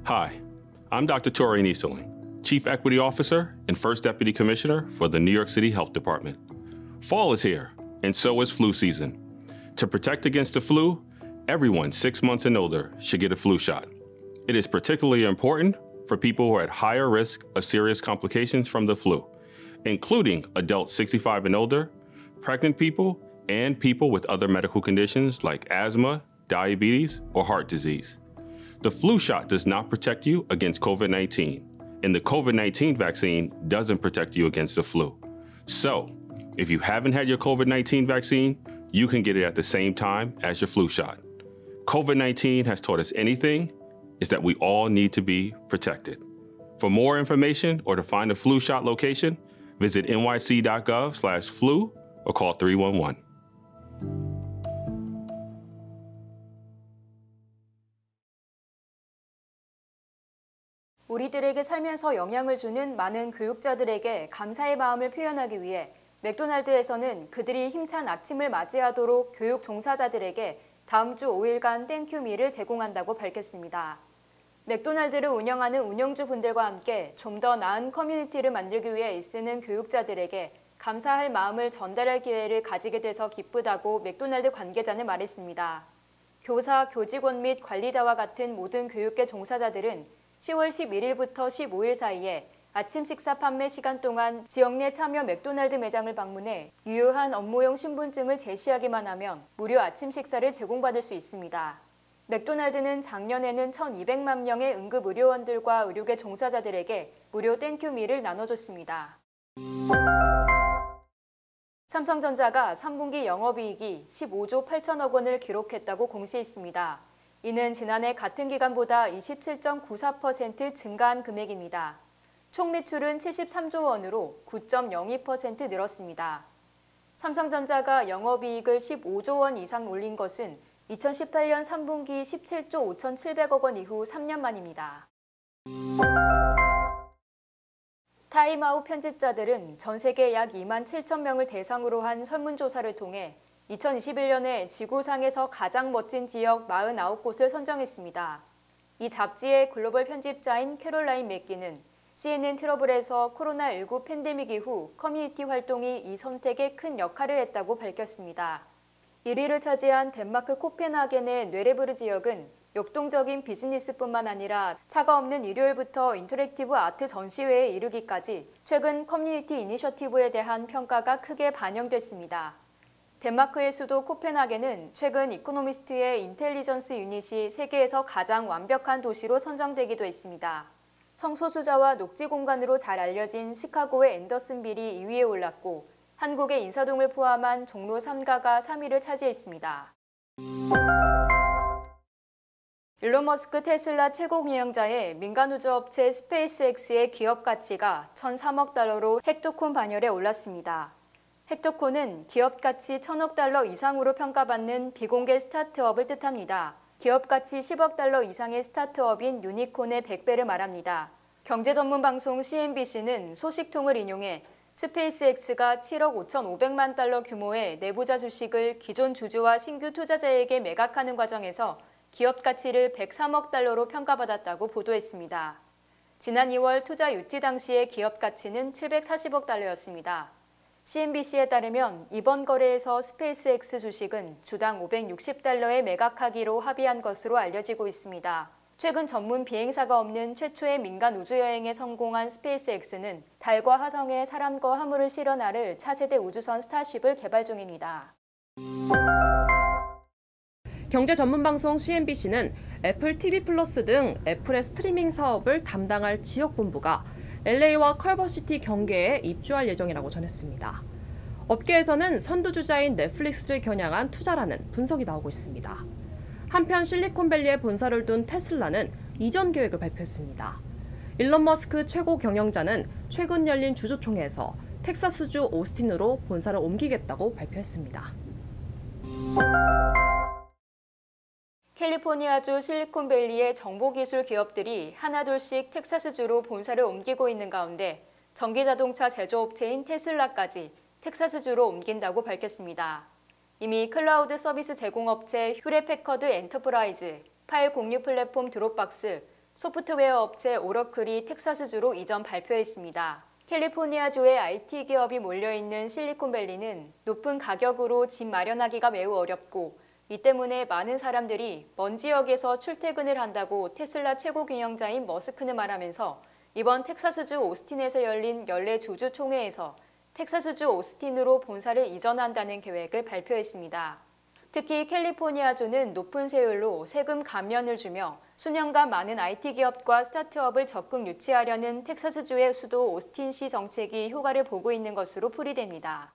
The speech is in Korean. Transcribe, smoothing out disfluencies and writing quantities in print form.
Hi, I'm Dr. Taurine Easterling, Chief Equity Officer and First Deputy Commissioner for the New York City Health Department. Fall is here, and so is flu season. To protect against the flu, everyone 6 months and older should get a flu shot. It is particularly important for people who are at higher risk of serious complications from the flu, including adults 65 and older, pregnant people, and people with other medical conditions like asthma, diabetes, or heart disease. The flu shot does not protect you against COVID-19, and the COVID-19 vaccine doesn't protect you against the flu. So, if you haven't had your COVID-19 vaccine, you can get it at the same time as your flu shot. COVID-19 has taught us anything, is that we all need to be protected. For more information or to find a flu shot location, visit nyc.gov/flu or call 311. 우리들에게 살면서 영향을 주는 많은 교육자들에게 감사의 마음을 표현하기 위해 맥도날드에서는 그들이 힘찬 아침을 맞이하도록 교육 종사자들에게 다음 주 5일간 땡큐밀을 제공한다고 밝혔습니다. 맥도날드를 운영하는 운영주분들과 함께 좀 더 나은 커뮤니티를 만들기 위해 애쓰는 교육자들에게 감사할 마음을 전달할 기회를 가지게 돼서 기쁘다고 맥도날드 관계자는 말했습니다. 교사, 교직원 및 관리자와 같은 모든 교육계 종사자들은 10월 11일부터 15일 사이에 아침 식사 판매 시간 동안 지역 내 참여 맥도날드 매장을 방문해 유효한 업무용 신분증을 제시하기만 하면 무료 아침 식사를 제공받을 수 있습니다. 맥도날드는 작년에는 1,200만 명의 응급의료원들과 의료계 종사자들에게 무료 땡큐밀을 나눠줬습니다. 삼성전자가 3분기 영업이익이 15조 8천억 원을 기록했다고 공시했습니다. 이는 지난해 같은 기간보다 27.94% 증가한 금액입니다. 총 매출은 73조 원으로 9.02% 늘었습니다. 삼성전자가 영업이익을 15조 원 이상 올린 것은 2018년 3분기 17조 5,700억 원 이후 3년 만입니다. 타임아웃 편집자들은 전 세계 약 2만 7천 명을 대상으로 한 설문조사를 통해 2021년에 지구상에서 가장 멋진 지역 49곳을 선정했습니다. 이 잡지의 글로벌 편집자인 캐롤라인 맥기는 CNN 트러블에서 코로나19 팬데믹 이후 커뮤니티 활동이 이 선택에 큰 역할을 했다고 밝혔습니다. 1위를 차지한 덴마크 코펜하겐의 뇌레브르 지역은 역동적인 비즈니스뿐만 아니라 차가 없는 일요일부터 인터랙티브 아트 전시회에 이르기까지 최근 커뮤니티 이니셔티브에 대한 평가가 크게 반영됐습니다. 덴마크의 수도 코펜하겐은 최근 이코노미스트의 인텔리전스 유닛이 세계에서 가장 완벽한 도시로 선정되기도 했습니다. 성소수자와 녹지 공간으로 잘 알려진 시카고의 앤더슨빌이 2위에 올랐고 한국의 인사동을 포함한 종로 3가가 3위를 차지했습니다. 일론 머스크 테슬라 최고 경영자의 민간 우주업체 스페이스X의 기업 가치가 1,003억 달러로 헥토콘 반열에 올랐습니다. 헥토콘은 기업 가치 1,000억 달러 이상으로 평가받는 비공개 스타트업을 뜻합니다. 기업 가치 10억 달러 이상의 스타트업인 유니콘의 100배를 말합니다. 경제 전문 방송 CNBC는 소식통을 인용해 스페이스X가 7억 5,500만 달러 규모의 내부자 주식을 기존 주주와 신규 투자자에게 매각하는 과정에서 기업 가치를 103억 달러로 평가받았다고 보도했습니다. 지난 2월 투자 유치 당시의 기업 가치는 740억 달러였습니다. CNBC에 따르면 이번 거래에서 스페이스X 주식은 주당 560달러에 매각하기로 합의한 것으로 알려지고 있습니다. 최근 전문 비행사가 없는 최초의 민간 우주여행에 성공한 스페이스X는 달과 화성에 사람과 화물을 실어 나를 차세대 우주선 스타쉽을 개발 중입니다. 경제 전문 방송 CNBC는 애플 TV 플러스 등 애플의 스트리밍 사업을 담당할 지역 본부가 LA와 컬버시티 경계에 입주할 예정이라고 전했습니다. 업계에서는 선두주자인 넷플릭스를 겨냥한 투자라는 분석이 나오고 있습니다. 한편 실리콘밸리에 본사를 둔 테슬라는 이전 계획을 발표했습니다. 일론 머스크 최고 경영자는 최근 열린 주주총회에서 텍사스주 오스틴으로 본사를 옮기겠다고 발표했습니다. 캘리포니아주 실리콘밸리의 정보기술 기업들이 하나둘씩 텍사스주로 본사를 옮기고 있는 가운데 전기자동차 제조업체인 테슬라까지 텍사스주로 옮긴다고 밝혔습니다. 이미 클라우드 서비스 제공업체 휴레패커드 엔터프라이즈, 파일 공유 플랫폼 드롭박스, 소프트웨어 업체 오러클이 텍사스주로 이전 발표했습니다. 캘리포니아주의 IT 기업이 몰려있는 실리콘밸리는 높은 가격으로 집 마련하기가 매우 어렵고 이 때문에 많은 사람들이 먼 지역에서 출퇴근을 한다고 테슬라 최고 경영자인 머스크는 말하면서 이번 텍사스주 오스틴에서 열린 연례 주주총회에서 텍사스주 오스틴으로 본사를 이전한다는 계획을 발표했습니다. 특히 캘리포니아주는 높은 세율로 세금 감면을 주며 수년간 많은 IT 기업과 스타트업을 적극 유치하려는 텍사스주의 수도 오스틴시 정책이 효과를 보고 있는 것으로 풀이됩니다.